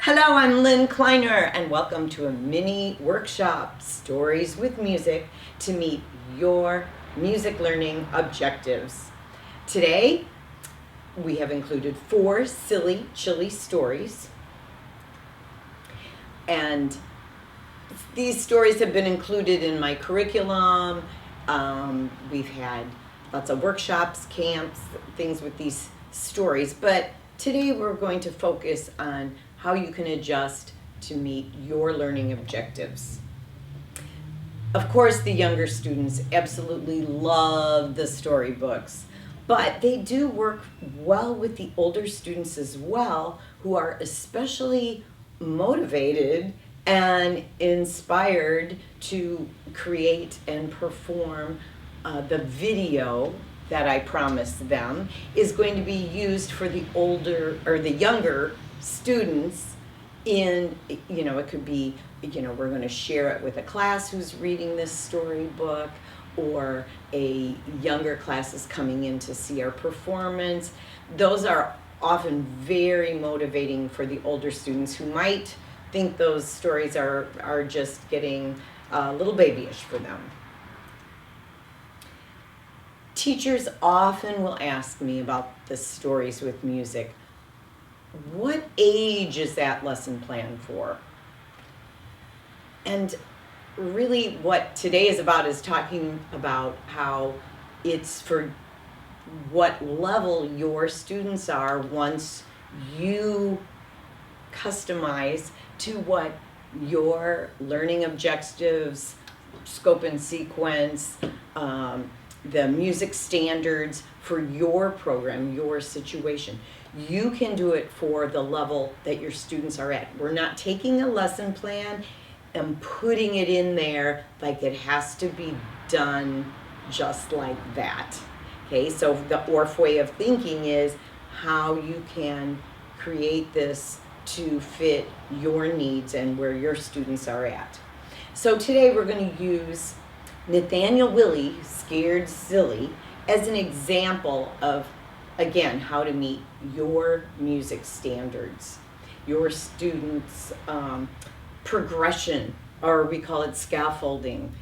Hello, I'm Lynn Kleiner, and welcome to a mini workshop, Stories with Music, to meet your music learning objectives. Today, we have included 4 silly, chilly stories, and these stories have been included in my curriculum. We've had lots of workshops, camps, things with these stories, but today we're going to focus on how you can adjust to meet your learning objectives. Of course, the younger students absolutely love the storybooks, but they do work well with the older students as well, who are especially motivated and inspired to create and perform the video that I promised them is going to be used for the older or the younger students in, it could be, we're going to share it with a class who's reading this storybook, or a younger class is coming in to see our performance. Those are often very motivating for the older students who might think those stories are just getting a little babyish for them. Teachers often will ask me about the stories with music. What age is that lesson planned for? And really what today is about is talking about how it's for what level your students are once you customize to what your learning objectives, scope and sequence, the music standards for your program, your situation. You can do it for the level that your students are at. We're not taking a lesson plan and putting it in there like it has to be done just like that. Okay, so the ORF way of thinking is how you can create this to fit your needs and where your students are at. So today we're going to use Nathaniel Willie, Scared Silly, as an example of, again, how to meet your music standards, your students' progression, or we call it scaffolding,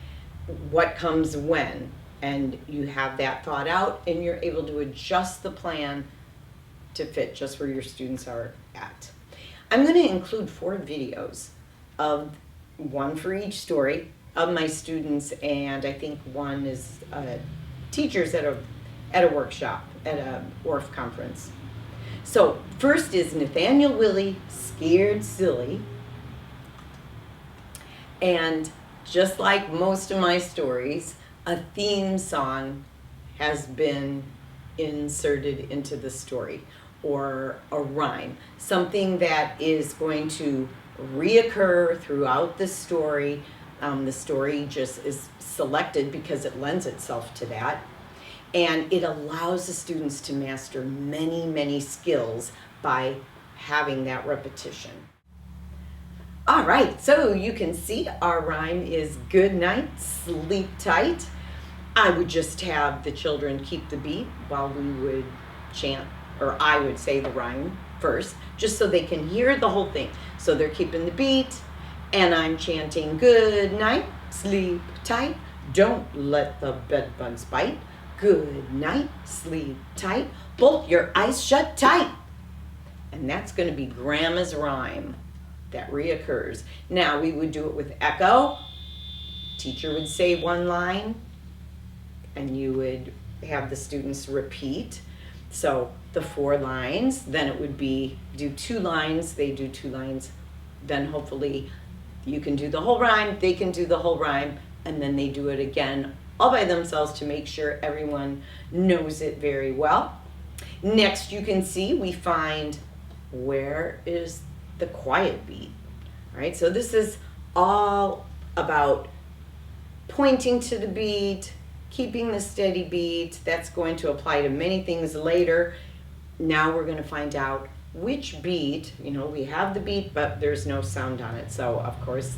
what comes when, and you have that thought out and you're able to adjust the plan to fit just where your students are at. I'm going to include 4 videos, of one for each story, of my students, and I think one is teachers at a workshop, at a ORF conference. So first is Nathaniel Willie, Scared Silly. And just like most of my stories, a theme song has been inserted into the story, or a rhyme, something that is going to reoccur throughout the story. The story just is selected because it lends itself to that. And it allows the students to master many, many skills by having that repetition. All right, so you can see our rhyme is good night, sleep tight. I would just have the children keep the beat while we would chant, or I would say the rhyme first, just so they can hear the whole thing. So they're keeping the beat, and I'm chanting good night, sleep tight, don't let the bed bugs bite. Good night, sleep tight, bolt your eyes shut tight. And that's going to be Grandma's rhyme that reoccurs. Now we would do it with echo. Teacher would say one line, and you would have the students repeat. So the 4 lines, then it would be do 2 lines, they do 2 lines, then hopefully you can do the whole rhyme, they can do the whole rhyme, and then they do it again all by themselves to make sure everyone knows it very well. Next, you can see we find where is the quiet beat. All right, so this is all about pointing to the beat, keeping the steady beat. That's going to apply to many things later. Now we're going to find out which beat, we have the beat, but there's no sound on it. So of course,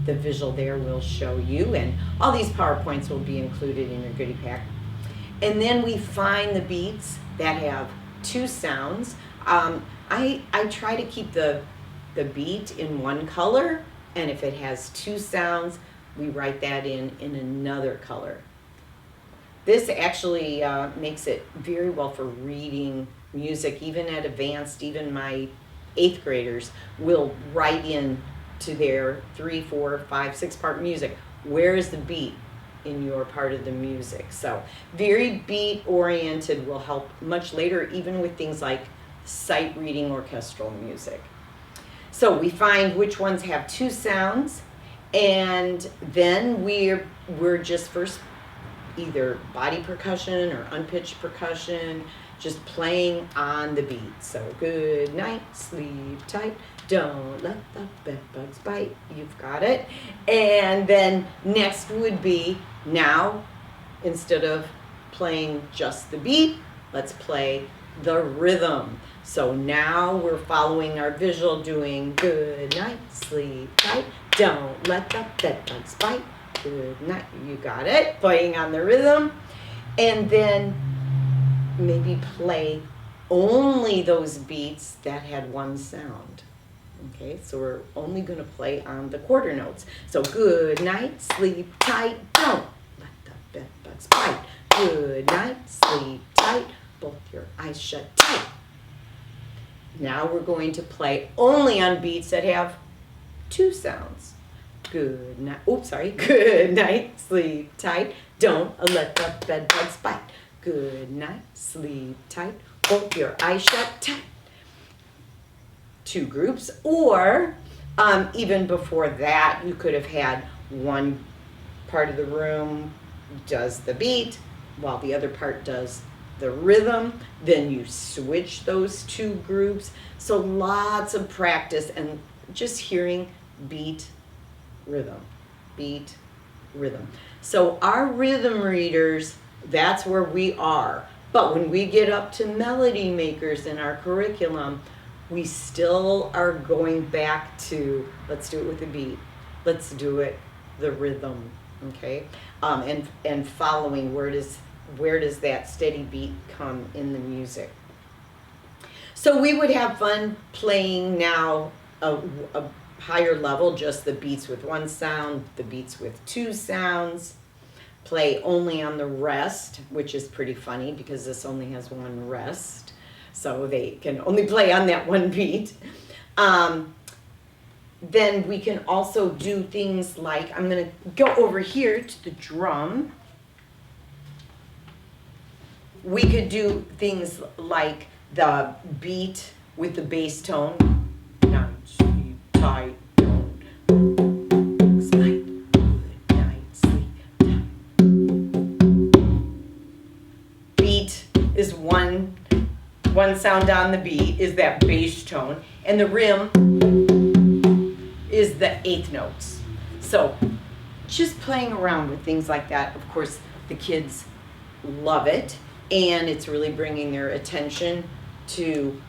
the visual there will show you, and all these PowerPoints will be included in your goodie pack. And then we find the beats that have 2 sounds. I try to keep the the beat in one color, and if it has two sounds, we write that in another color. This actually makes it very well for reading music, even at advanced. Even my 8th graders will write in to their 3, 4, 5, 6 part music. Where is the beat in your part of the music? So very beat oriented will help much later, even with things like sight reading orchestral music. So we find which ones have two sounds, and then we're just first either body percussion or unpitched percussion, just playing on the beat. So good night, sleep tight, don't let the bed bugs bite. You've got it. And then next would be, now instead of playing just the beat, let's play the rhythm. So now we're following our visual, doing good night, sleep tight, don't let the bed bugs bite. Good night. You got it. Playing on the rhythm. And then maybe play only those beats that had one sound. Okay, so we're only going to play on the quarter notes. So good night, sleep tight, don't let the bed bugs bite. Good night, sleep tight, both your eyes shut tight. Now we're going to play only on beats that have two sounds. Good night. Oops, sorry. Good night. Sleep tight. Don't let the bed bugs bite. Good night. Sleep tight. Both your eyes shut tight. Two groups, or even before that, you could have had one part of the room does the beat while the other part does the rhythm. Then you switch those two groups. So lots of practice and just hearing beat, rhythm, beat, rhythm. So our rhythm readers, that's where we are. But when we get up to melody makers in our curriculum, we still are going back to, let's do it with the beat. Let's do it the rhythm, okay? And following, where does that steady beat come in the music? So we would have fun playing now a higher level, just the beats with one sound, the beats with two sounds, play only on the rest, which is pretty funny because this only has one rest, so they can only play on that one beat. Then we can also do things like, I'm going to go over here to the drum. We could do things like the beat with the bass tone. Night, sleep tight, don't spite. Good night, sleep tight. Beat is one sound on the beat is that bass tone, and the rim is the eighth notes. So just playing around with things like that. Of course, the kids love it, and it's really bringing their attention to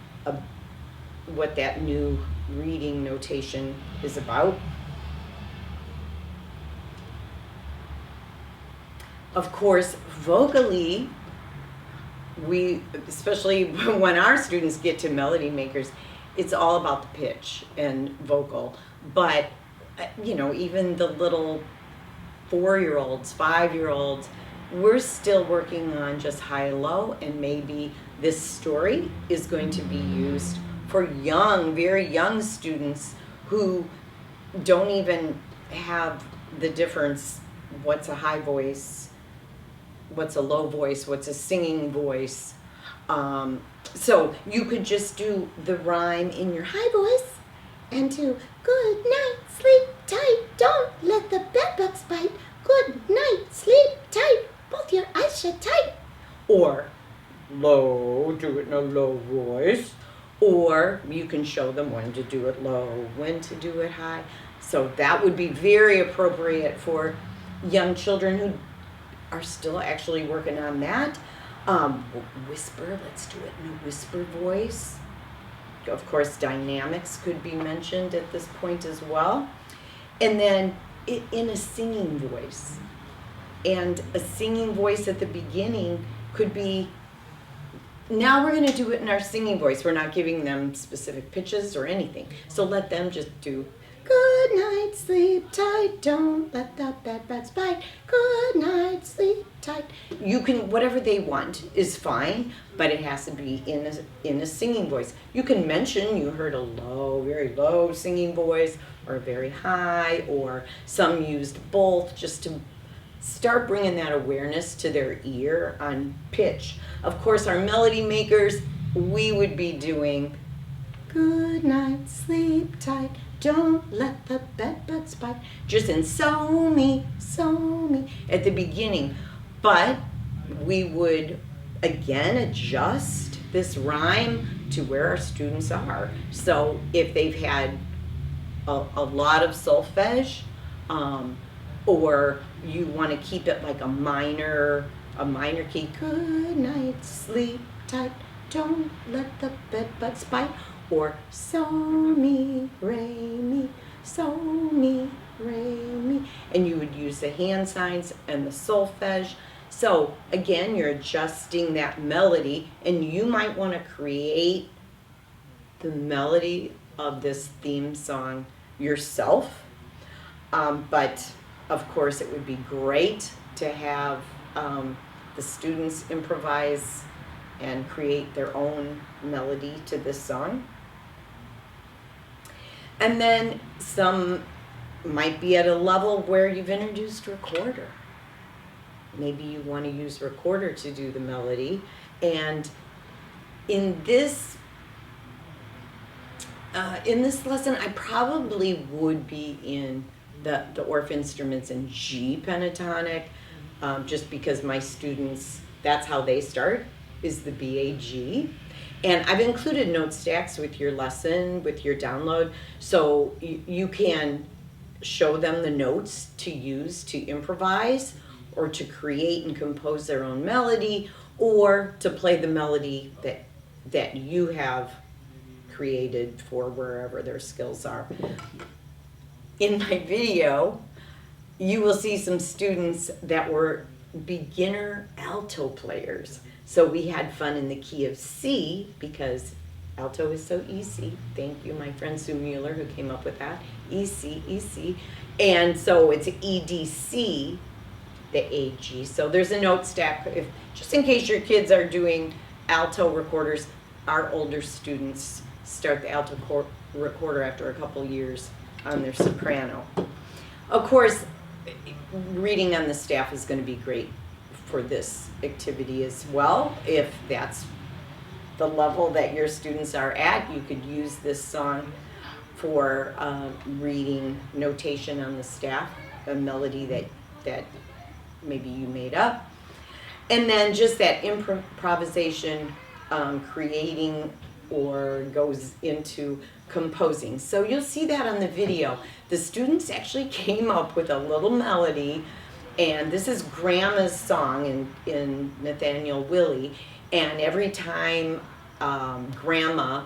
what that new reading notation is about. Of course, vocally, we, especially when our students get to melody makers, it's all about the pitch and vocal. But, even the little 4-year-olds, 5-year-olds, we're still working on just high-low, and maybe this story is going to be used for young, very young students who don't even have the difference, what's a high voice, what's a low voice, what's a singing voice. So you could just do the rhyme in your high voice and do good night, sleep tight, don't let the bedbugs bite. Good night, sleep tight, both your eyes shut tight. Or low, do it in a low voice. Or you can show them when to do it low, when to do it high. So that would be very appropriate for young children who are still actually working on that. Whisper, let's do it in a whisper voice. Of course, dynamics could be mentioned at this point as well. And then in a singing voice. And a singing voice at the beginning could be now we're going to do it in our singing voice. We're not giving them specific pitches or anything. So let them just do, good night, sleep tight, don't let the bed bugs bite. Good night, sleep tight. You can, whatever they want is fine, but it has to be in a singing voice. You can mention you heard a low, very low singing voice, or a very high, or some used both, just to start bringing that awareness to their ear on pitch. Of course, our melody makers, we would be doing, good night, sleep tight, don't let the bedbugs bite, just in so me at the beginning. But we would again adjust this rhyme to where our students are. So if they've had a lot of solfege, or you want to keep it like a minor key, good night, sleep tight, don't let the bedbugs bite, or so me, re mi, and you would use the hand signs and the solfege. So again, you're adjusting that melody, and you might want to create the melody of this theme song yourself, but of course it would be great to have the students improvise and create their own melody to this song. And then some might be at a level where you've introduced recorder. Maybe you want to use recorder to do the melody. And in this lesson, I probably would be in the Orff instruments in G pentatonic, just because my students, that's how they start, is the BAG. And I've included note stacks with your lesson, with your download, so you can show them the notes to use to improvise, or to create and compose their own melody, or to play the melody that you have created for wherever their skills are. In my video, you will see some students that were beginner alto players. So we had fun in the key of C, because alto is so easy. Thank you, my friend Sue Mueller, who came up with that. E, C. And so it's EDC, the AG. So there's a note stack, just in case your kids are doing alto recorders. Our older students start the alto recorder after a couple years on their soprano. Of course, reading on the staff is going to be great for this activity as well. If that's the level that your students are at, you could use this song for reading notation on the staff, a melody that maybe you made up. And then just that improvisation, creating, or goes into composing. So you'll see that on the video. The students actually came up with a little melody, and this is Grandma's song in Nathaniel Willie, and every time Grandma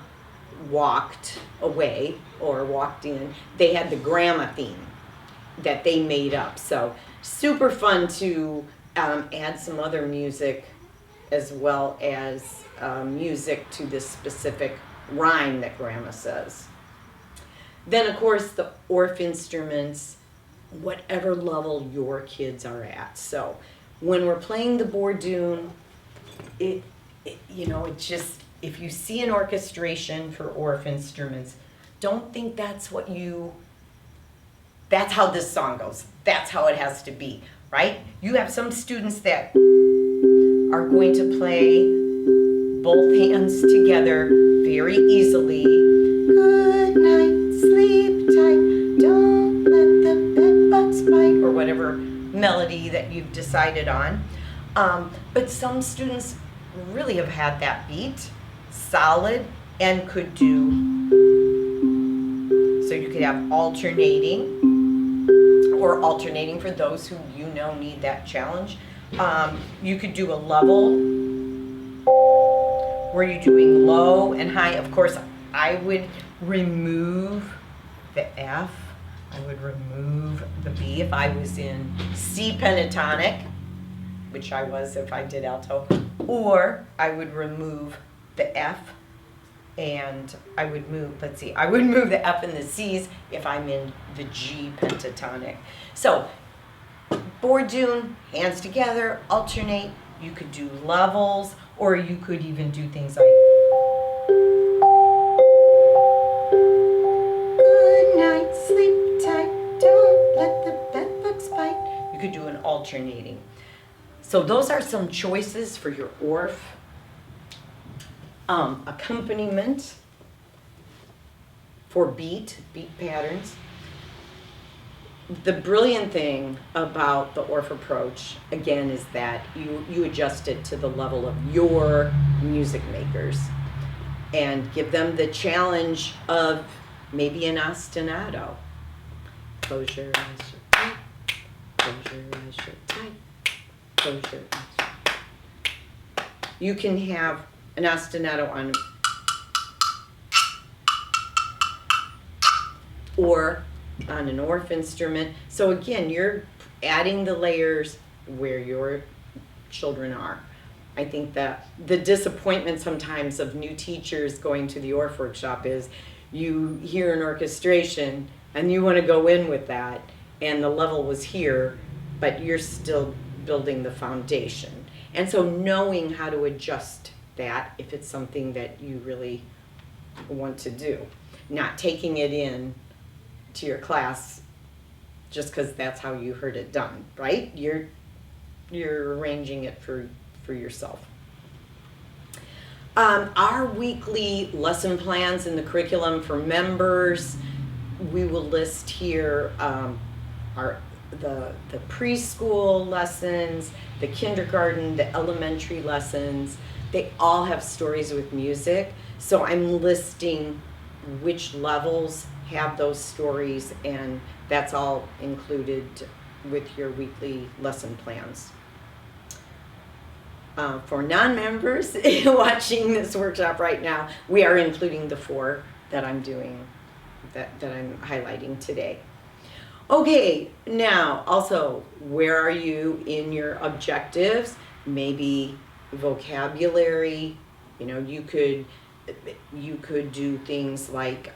walked away or walked in, they had the grandma theme that they made up. So super fun to add some other music, as well as music to this specific rhyme that Grandma says. Then of course the Orff instruments, whatever level your kids are at. So when we're playing the Bourdon, it just, if you see an orchestration for Orff instruments, don't think that's how this song goes. That's how it has to be, right? You have some students that are going to play both hands together very easily. Good night, sleep tight, don't let the bedbugs bite, or whatever melody that you've decided on. But some students really have had that beat solid and could do, so you could have alternating for those who need that challenge. You could do a level where you're doing low and high. Of course, I would remove the F. I would remove the B if I was in C pentatonic. which I was if I did alto, or I would remove the F and I would move, I would move the F and the C's if I'm in the G pentatonic. So, Bourdon, hands together, alternate. You could do levels, or you could even do things like good night, sleep tight, don't let the bed bugs bite. You could do an alternating. So those are some choices for your Orff. Accompaniment for beat patterns. The brilliant thing about the Orff approach, again, is that you adjust it to the level of your music makers and give them the challenge of maybe an ostinato. Close your eyes, shut tight. Close your eyes, shut tight. Close your eyes. You can have an ostinato on, or on an Orff instrument. So again, you're adding the layers where your children are. I think that the disappointment sometimes of new teachers going to the Orff workshop is you hear an orchestration and you want to go in with that, and the level was here, but you're still building the foundation. And so knowing how to adjust that if it's something that you really want to do, not taking it in to your class just because that's how you heard it done, right? You're arranging it for yourself. Our weekly lesson plans in the curriculum for members, we will list here the preschool lessons, the kindergarten, the elementary lessons. They all have stories with music. So I'm listing which levels have those stories, and that's all included with your weekly lesson plans. For non-members watching this workshop right now, we are including the 4 that I'm doing, that I'm highlighting today. Okay, now also, where are you in your objectives? Maybe vocabulary. You know, you could do things like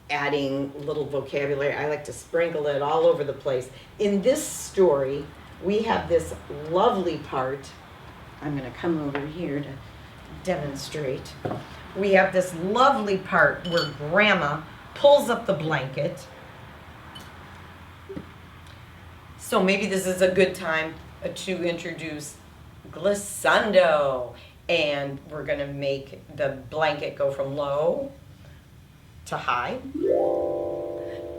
adding little vocabulary. I like to sprinkle it all over the place. In this story, we have this lovely part. I'm going to come over here to demonstrate. We have this lovely part where Grandma pulls up the blanket. So maybe this is a good time to introduce glissando. And we're going to make the blanket go from low to high.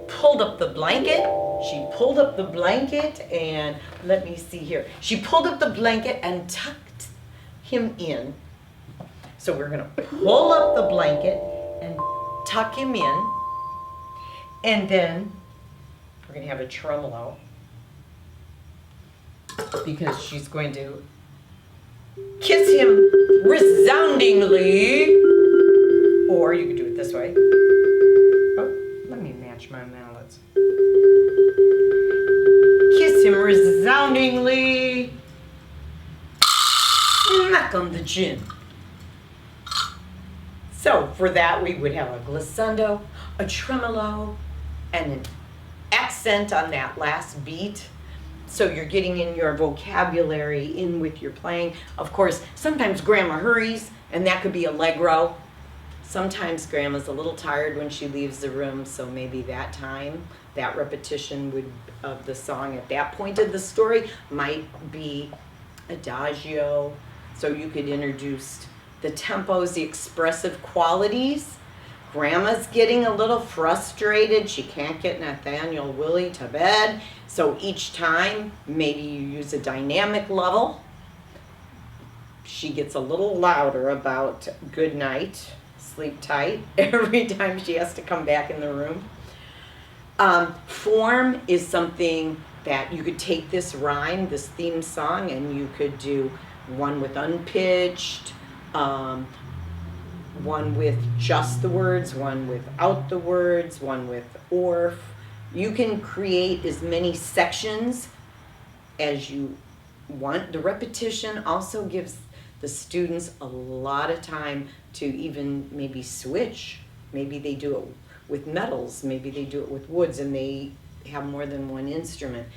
Pulled up the blanket. She pulled up the blanket, and let me see here. She pulled up the blanket and tucked him in. So we're going to pull up the blanket and tuck him in. And then we're going to have a tremolo, because she's going to kiss him resoundingly. Or you could do it this way. Oh, let me match my mallets. Kiss him resoundingly. Smack on the chin. So for that, we would have a glissando, a tremolo, and an accent on that last beat. So you're getting in your vocabulary in with your playing. Of course, sometimes Grandma hurries, and that could be allegro. Sometimes Grandma's a little tired when she leaves the room, so maybe that time, that repetition of the song at that point of the story might be adagio. So you could introduce the tempos, the expressive qualities. Grandma's getting a little frustrated. She can't get Nathaniel Willie to bed. So each time, maybe you use a dynamic level. She gets a little louder about good night, sleep tight, every time she has to come back in the room. Form is something that you could take this rhyme, this theme song, and you could do one with unpitched, one with just the words, one without the words, one with Orff. You can create as many sections as you want. The repetition also gives the students a lot of time to even maybe switch. Maybe they do it with metals, maybe they do it with woods, and they have more than one instrument.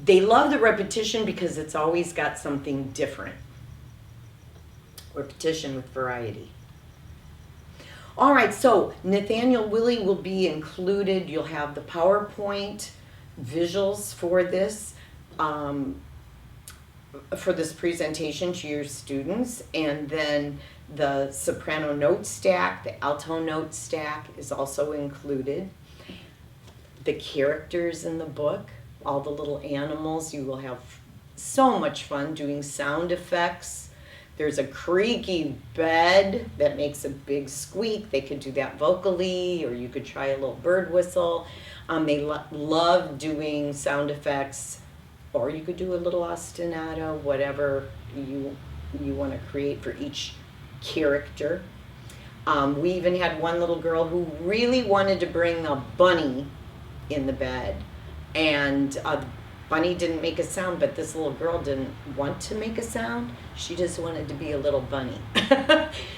They love the repetition because it's always got something different. Repetition with variety. All right, so Nathaniel Willie will be included. You'll have the PowerPoint visuals for this presentation to your students, and then the soprano note stack, the alto note stack is also included. The characters in the book, all the little animals, you will have so much fun doing sound effects. There's a creaky bed that makes a big squeak. They could do that vocally, or you could try a little bird whistle. They love doing sound effects, or you could do a little ostinato, whatever you want to create for each character. We even had one little girl who really wanted to bring a bunny in the bed, and Bunny didn't make a sound, but this little girl didn't want to make a sound. She just wanted to be a little bunny.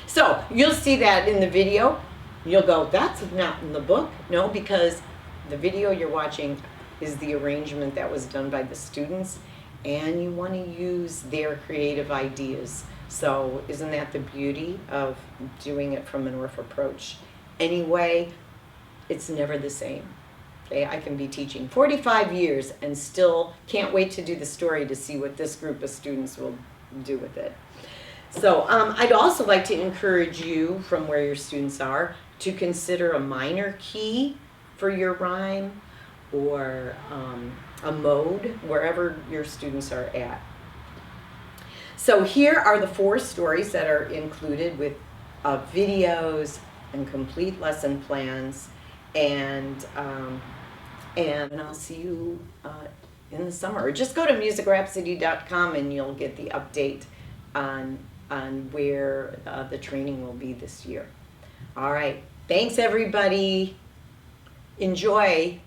So you'll see that in the video. You'll go, that's not in the book. No, because the video you're watching is the arrangement that was done by the students, and you want to use their creative ideas. So isn't that the beauty of doing it from an ORF approach? Anyway, it's never the same. Okay, I can be teaching 45 years and still can't wait to do the story to see what this group of students will do with it. So I'd also like to encourage you, from where your students are, to consider a minor key for your rhyme, or a mode, wherever your students are at. So here are the 4 stories that are included with videos and complete lesson plans, and I'll see you in the summer. Or just go to musicrhapsody.com and you'll get the update on where the training will be this year. All right, thanks everybody. Enjoy.